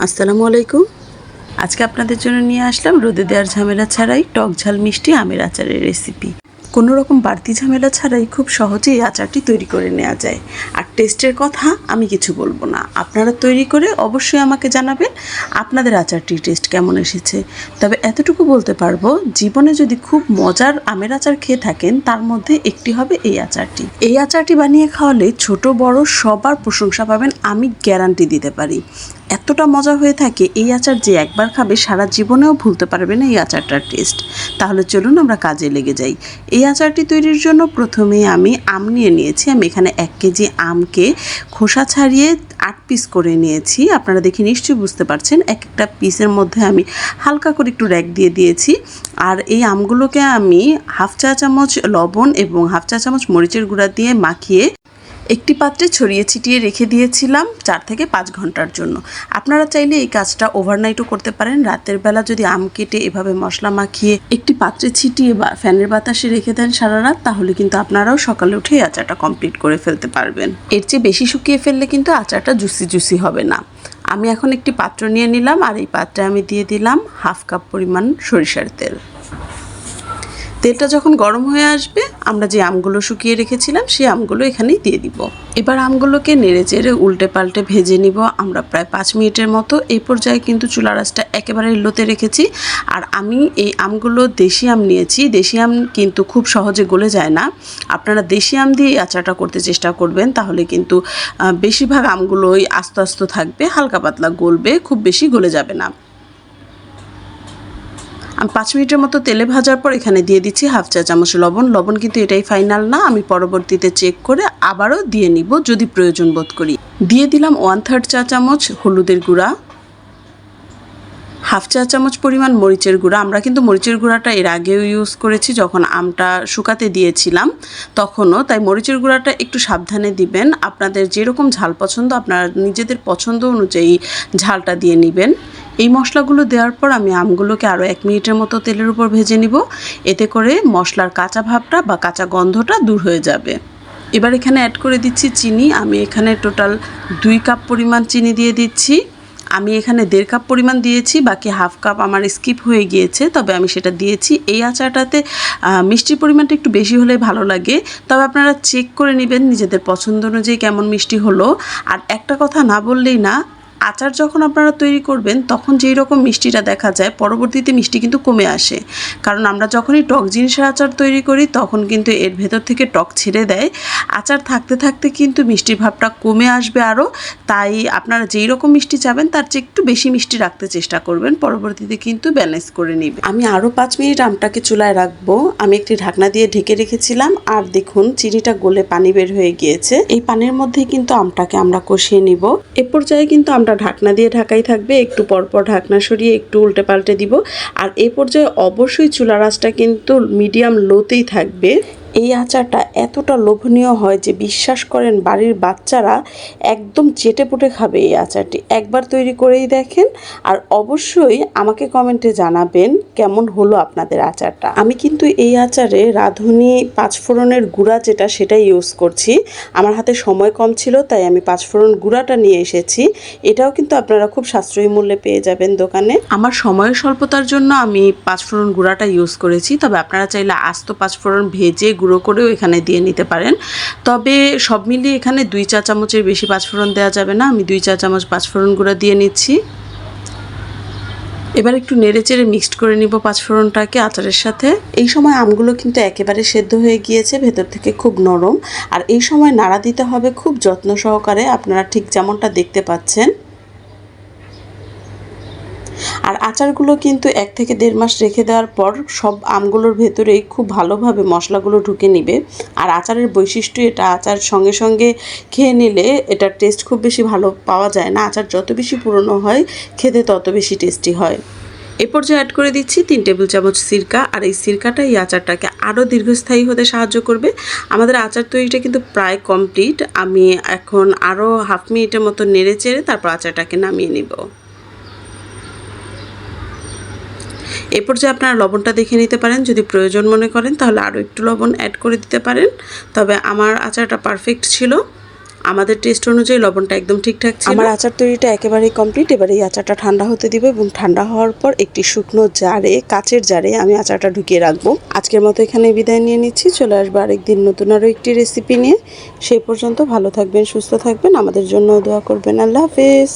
আসসালামু আলাইকুম। আজকে আপনাদের জন্য নিয়ে আসলাম রোদে দেওয়ার ঝামেলা ছাড়াই টক ঝাল মিষ্টি আমের আচারের রেসিপি। কোনো রকম বাড়তি ঝামেলা ছাড়াই খুব সহজেই আচারটি তৈরি করে নেওয়া যায়। আর টেস্টের কথা আমি কিছু বলবো না, আপনারা তৈরি করে অবশ্যই আমাকে জানাবেন আপনাদের আচারটির টেস্ট কেমন এসেছে। তবে এতটুকু বলতে পারবো, জীবনে যদি খুব মজার আমের আচার খেয়ে থাকেন তার মধ্যে একটি হবে এই আচারটি। এই আচারটি বানিয়ে খাওয়ালে ছোট বড় সবার প্রশংসা পাবেন, আমি গ্যারান্টি দিতে পারি। এতটা মজা হয়ে থাকে এই আচার, যে একবার খাবে সারা জীবনেও ভুলতে পারবে না এই আচারটার টেস্ট। তাহলে চলুন আমরা কাজে লেগে যাই। এই আচারটি তৈরির জন্য প্রথমে আমি আম নিয়ে নিয়েছি। আমি এখানে 1 কেজি আমকে খোসা ছাড়িয়ে 8 পিস করে নিয়েছি। আপনারা দেখে নিশ্চয়ই বুঝতে পারছেন, এক একটা পিসের মধ্যে আমি হালকা করে একটু র্যাক দিয়ে দিয়েছি। আর এই আমগুলোকে আমি হাফ চা চামচ লবণ এবং হাফ চা চামচ মরিচের গুঁড়া দিয়ে মাখিয়ে একটি পাত্রে ছড়িয়ে ছিটিয়ে রেখে দিয়েছিলাম 4 থেকে 5 ঘন্টার জন্য। আপনারা চাইলে এই কাজটা ওভারনাইটও করতে পারেন। রাতের বেলা যদি আম কেটে এভাবে মশলা মাখিয়ে একটি পাত্রে ছিটিয়ে বা ফ্যানের বাতাসে রেখে দেন সারা রাত, তাহলে কিন্তু আপনারাও সকালে উঠে আচারটা কমপ্লিট করে ফেলতে পারবেন। এর চেয়ে বেশি শুকিয়ে ফেললে কিন্তু আচারটা জুসি জুসি হবে না। আমি এখন একটি পাত্র নিয়ে নিলাম, আর এই পাত্রে আমি দিয়ে দিলাম হাফ কাপ পরিমাণ সরিষার তেল। তেলটা যখন গরম হয়ে আসবে, আমরা যে আমগুলো শুকিয়ে রেখেছিলাম সেই আমগুলো এখানেই দিয়ে দিব। এবার আমগুলোকে নেড়ে চেড়ে উল্টে পাল্টে ভেজে নিব আমরা প্রায় 5 মিনিটের মতো। এই পর্যায়ে কিন্তু চুলার আঁচটা একেবারে লোতে রেখেছি। আর আমি এই আমগুলো দেশি আম নিয়েছি। দেশি আম কিন্তু খুব সহজে গলে যায় না। আপনারা দেশি আম দিয়ে আচারটা করতে চেষ্টা করবেন, তাহলে কিন্তু বেশিরভাগ আমগুলোই আস্তে আস্তে থাকবে, হালকা পাতলা গলবে, খুব বেশি গলে যাবে না। আমি 5 মিনিটের মতো তেলে ভাজার পর এখানে দিয়ে দিচ্ছি হাফ চা চামচ লবণ। লবণ কিন্তু এটাই ফাইনাল না, আমি পরবর্তীতে চেক করে আবারও দিয়ে নিব যদি প্রয়োজন বোধ করি। দিয়ে দিলাম 1/3 চা চামচ হলুদের গুঁড়া, হাফ চা চামচ পরিমাণ মরিচের গুঁড়া। আমরা কিন্তু মরিচের গুঁড়াটা এর আগেও ইউজ করেছি যখন আমটা শুকাতে দিয়েছিলাম তখনও, তাই মরিচের গুঁড়াটা একটু সাবধানে দিবেন। আপনাদের যেরকম ঝাল পছন্দ আপনারা নিজেদের পছন্দ অনুযায়ী ঝালটা দিয়ে নেবেন। এই মশলাগুলো দেওয়ার পর আমি আমগুলোকে আরও 1 মিনিটের মতো তেলের উপর ভেজে নিব। এতে করে মশলার কাঁচা ভাবটা বা কাঁচা গন্ধটা দূর হয়ে যাবে। এবার এখানে অ্যাড করে দিচ্ছি চিনি। আমি এখানে টোটাল 2 কাপ পরিমাণ চিনি দিয়ে দিচ্ছি। আমি এখানে 1.5 কাপ পরিমাণ দিয়েছি, বাকি হাফ কাপ আমার স্কিপ হয়ে গিয়েছে, তবে আমি সেটা দিয়েছি। এই আচারটাতে মিষ্টির পরিমাণটা একটু বেশি হলে ভালো লাগে, তবে আপনারা চেক করে নেবেন নিজেদের পছন্দ অনুযায়ী কেমন মিষ্টি হলো। আর একটা কথা না বললেই না, আচার যখন আপনারা তৈরি করবেন তখন যেই রকম মিষ্টিটা দেখা যায় পরবর্তীতে মিষ্টি কিন্তু কমে আসে। কারণ আমরা যখনই টক জিনিসের আচার তৈরি করি তখন কিন্তু এর ভেতর থেকে টক ছেড়ে দেয়। আচার থাকতে থাকতে কিন্তু মিষ্টির ভাবটা কমে আসবে আরও। তাই আপনারা যেই রকম মিষ্টি চাবেন তার চেয়ে একটু বেশি মিষ্টি রাখতে চেষ্টা করবেন, পরবর্তীতে কিন্তু ব্যালেন্স করে নেবেন। আমি আরও 5 মিনিট আমটাকে চুলায় রাখবো। আমি একটি ঢাকনা দিয়ে ঢেকে রেখেছিলাম, আর দেখুন চিনিটা গলে পানি বের হয়ে গিয়েছে। এই পানির মধ্যে কিন্তু আমটাকে আমরা কষিয়ে নিব। এ পর্যায়ে কিন্তু আমরা ঢাকনা দিয়ে ঢাকাই থাকবে, একটু পরপর ঢাকনা সরিয়ে একটু উল্টে পাল্টে দিব। আর এই পর্যায়ে অবশ্যই চুলার আঁচটা কিন্তু মিডিয়াম লোতেই থাকবে। এই আচারটা এতটা লোভনীয় হয় যে বিশ্বাস করেন বাড়ির বাচ্চারা একদম চেটেপুটে খাবে এই আচারটি। একবার তৈরি করেই দেখেন, আর অবশ্যই আমাকে কমেন্টে জানাবেন কেমন হলো আপনাদের আচারটা। আমি কিন্তু এই আচারে রাঁধুনি 5 ফোড়নের গুঁড়া যেটা সেটাই ইউজ করছি। আমার হাতে সময় কম ছিল তাই আমি 5 ফোড়ন গুঁড়াটা নিয়ে এসেছি। এটাও কিন্তু আপনারা খুব সাশ্রয়ী মূল্যে পেয়ে যাবেন দোকানে। আমার সময়ের স্বল্পতার জন্য আমি 5 ফোড়ন গুঁড়াটা ইউজ করেছি, তবে আপনারা চাইলে আস্ত 5 ফোড়ন ভেজে গুঁড়ো করেও এখানে দিয়ে নিতে পারেন। তবে সব মিলিয়ে এখানে 2 চা চামচের বেশি 5 ফোড়ন দেওয়া যাবে না। আমি 2 চা চামচ 5 ফোড়ন গুঁড়া দিয়ে নিচ্ছি। এবার একটু নেড়ে চেড়ে মিক্সড করে নিব 5 ফোড়নটাকে আচারের সাথে। এই সময় আমগুলো কিন্তু একেবারে সেদ্ধ হয়ে গিয়েছে, ভেতর থেকে খুব নরম। আর এই সময় নাড়া দিতে হবে খুব যত্ন সহকারে, আপনারা ঠিক যেমনটা দেখতে পাচ্ছেন। আর আচারগুলো কিন্তু 1 থেকে 1.5 মাস রেখে দেওয়ার পর সব আমগুলোর ভেতরেই খুব ভালোভাবে মশলাগুলো ঢুকে নিবে। আর আচারের বৈশিষ্ট্য এটা, আচার সঙ্গে সঙ্গে খেয়ে নিলে এটার টেস্ট খুব বেশি ভালো পাওয়া যায় না। আচার যত বেশি পুরনো হয় খেতে তত বেশি টেস্টি হয়। এ পর্যায়ে অ্যাড করে দিচ্ছি 3 টেবিল চামচ সিরকা। আর এই সিরকাটা এই আচারটাকে আরও দীর্ঘস্থায়ী হতে সাহায্য করবে। আমাদের আচার তৈরিটা কিন্তু প্রায় কমপ্লিট। আমি এখন আরও হাফ মিনিটের মতো নেড়ে চেড়ে তারপর আচারটাকে নামিয়ে নিব। এ পর্যায়ে আপনারা লবণটা দেখে নিতে পারেন, যদি প্রয়োজন মনে করেন তাহলে আরও একটু লবণ অ্যাড করে দিতে পারেন। তবে আমার আচারটা পারফেক্ট ছিল। আমাদের টেস্ট অনুযায়ী লবণটা একদম ঠিকঠাক ছিল। আমার আচার তৈরিটা একেবারেই কমপ্লিট। এবার এই আচারটা ঠান্ডা হতে দিব এবং ঠান্ডা হওয়ার পর একটি শুকনো জারে, কাচের জারে আমি আচারটা ঢুকিয়ে রাখবো। আজকের মতো এখানে বিদায় নিয়ে নিচ্ছি। চলে আসবো আরেকদিন নতুন আরও একটি রেসিপি নিয়ে। সেই পর্যন্ত ভালো থাকবেন, সুস্থ থাকবেন, আমাদের জন্য দোয়া করবেন। আল্লাহ হাফেজ।